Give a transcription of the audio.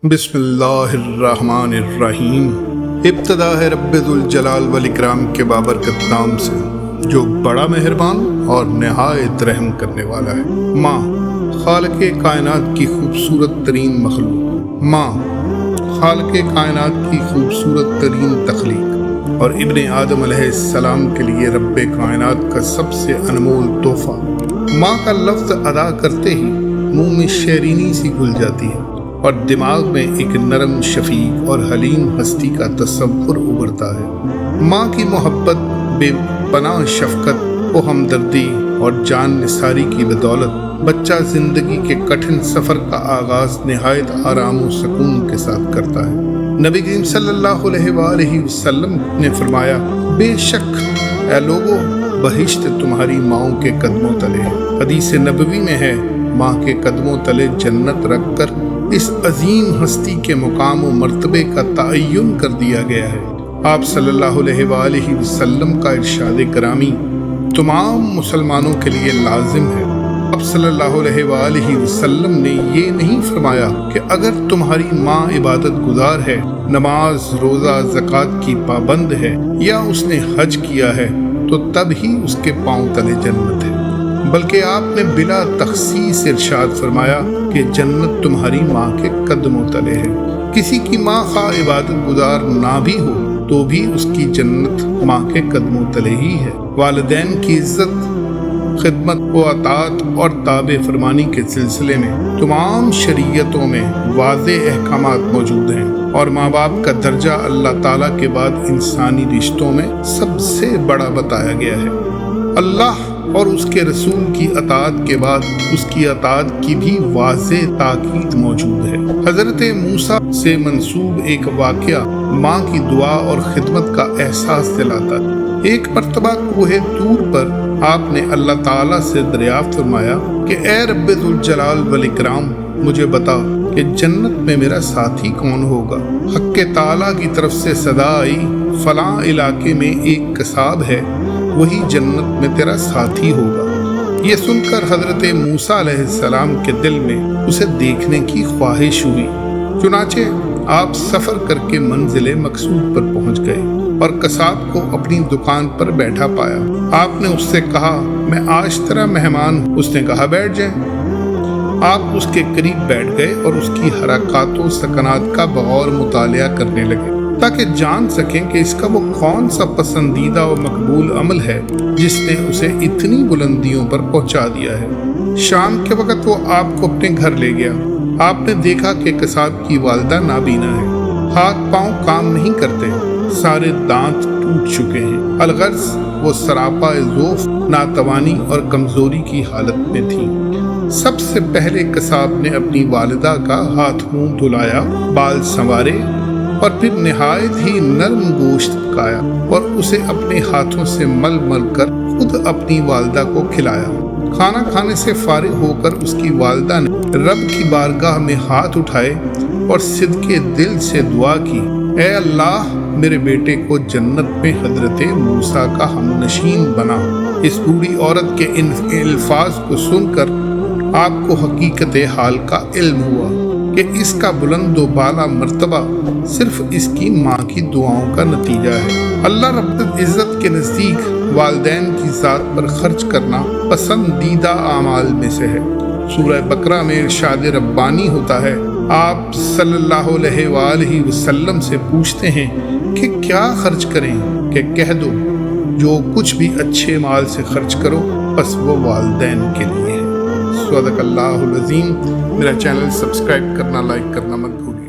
बिस्मिल्लाहिर्रहमानिर्रहीम। इब्तदा है रब्बिल जलाल वल इकराम के बाबरकत नाम से जो बड़ा मेहरबान और नहायत रहम करने वाला है। माँ खालिक़े कायनात की खूबसूरत तरीन मखलूक, माँ खालिक़े कायनात की खूबसूरत तरीन तख्लीक और इब्ने आदम अलैहिस्सलाम के लिए रब्बे कायनात का सबसे अनमोल तोहफा। माँ का लफ्ज़ अदा करते ही मुंह में शेरीनी सी घुल जाती है और दिमाग में एक नरम शफीक और हलीम हस्ती का तस्वुर उभरता है। माँ की मोहब्बत, बेपनाह शफकत व हमदर्दी और जान निसारी की बदौलत बच्चा जिंदगी के कठिन सफ़र का आगाज़ निहायत आराम व सुकून के साथ करता है। नबी करीम सल्लल्लाहु अलैहि वसल्लम ने फरमाया, बेशक ऐ लोगों, बहिश्त तुम्हारी माँओं के कदमों तले है। हदीस नबवी में है, माँ के कदमों तले जन्नत रख कर इस अजीम हस्ती के मुकाम व मर्तबे का तअय्युन कर दिया गया है। आप सल्लल्लाहु अलैहि वसल्लम का इरशाद करामी तमाम मुसलमानों के लिए लाजिम है। आप सल्लल्लाहु अलैहि वसल्लम ने ये नहीं फरमाया कि अगर तुम्हारी माँ इबादत गुजार है, नमाज रोज़ा ज़कात की पाबंद है या उसने हज किया है तो तब ही उसके पाँव तले जन्नत है, बल्कि आपने बिला तखसीस इरशाद फरमाया कि जन्नत तुम्हारी माँ के कदमों तले है। किसी की माँ खा इबादत गुजार ना भी हो तो भी उसकी जन्नत माँ के कदमों तले ही है। वालिदैन की इज्जत, खिदमत व अताअत और ताबे फरमानी के सिलसिले में तमाम शरीयतों में वाज़े अहकामात मौजूद हैं और माँ बाप का दर्जा अल्लाह ताला के बाद इंसानी रिश्तों में सबसे बड़ा बताया गया है। अल्लाह और उसके रसूल की अताअत के बाद उसकी अताअत की भी वाज़े ताकीद मौजूद है। हज़रत मूसा से मंसूब एक वाक़या माँ की दुआ और खिदमत का एहसास दिलाता है। एक मर्तबा कोहे तूर पर आपने अल्लाह ताला से दरियाफ्त फरमाया कि ए रब्बिल जलाल वल इकराम, मुझे बता कि जन्नत में मेरा साथी कौन होगा। हक़्क़े ताला की तरफ से सदा आई, फलां इलाके में एक कसाब है, वही जन्नत में तेरा साथी होगा। ये सुनकर हजरत मूसा अलैहिस्सलाम के दिल में उसे देखने की ख्वाहिश हुई। चुनाचे आप सफ़र करके मंजिले मकसूद पर पहुंच गए और कसाब को अपनी दुकान पर बैठा पाया। आपने उससे कहा, मैं आज तेरा मेहमान हूँ। उसने कहा, बैठ जाए। आप उसके करीब बैठ गए और उसकी हरकतों सकनात का बगौर मुतालिया करने लगे ताकि जान सकें कि इसका वो कौन सा पसंदीदा और मकबूल अमल है जिसने उसे इतनी बुलंदियों पर पहुंचा दिया है। शाम के वक्त वो आपको अपने घर ले गया। आपने देखा कि कसाब की वालिदा नाबीना है, हाथ पांव काम नहीं करते, सारे दांत टूट चुके हैं। अलगर्ज वो सरापा ज़ोफ, नातवानी और कमजोरी की हालत में थी। सबसे पहले कसाब ने अपनी वालिदा का हाथ मुंह धुलाया, बाल संवारे और फिर निहायत ही नरम गोश्त पकाया और उसे अपने हाथों से मल मल कर खुद अपनी वालिदा को खिलाया। खाना खाने से फारिग होकर उसकी वालिदा ने रब की बारगाह में हाथ उठाए और सिदके दिल से दुआ की, ऐ अल्लाह, मेरे बेटे को जन्नत में हजरत मूसा का हमनशीन बना। इस बूढ़ी औरत के इन अल्फाज को सुनकर आपको हकीकत हाल का इल्म हुआ कि इसका बुलंद व बाला मर्तबा सिर्फ इसकी माँ की दुआओं का नतीजा है। अल्लाह रब्बुल इज़्ज़त के नज़दीक वालिदैन की ज़ात पर खर्च करना पसंदीदा आमाल में से है। सूरह बकरा में इरशाद रब्बानी होता है, आप सल्लल्लाहु अलैहि वसल्लम से पूछते हैं कि क्या खर्च करें, कि कह दो जो कुछ भी अच्छे माल से खर्च करो बस वो वालिदैन के लिए है। सदक़ल्लाहुल अज़ीम। मेरा चैनल सब्सक्राइब करना, लाइक करना मत भूलिए।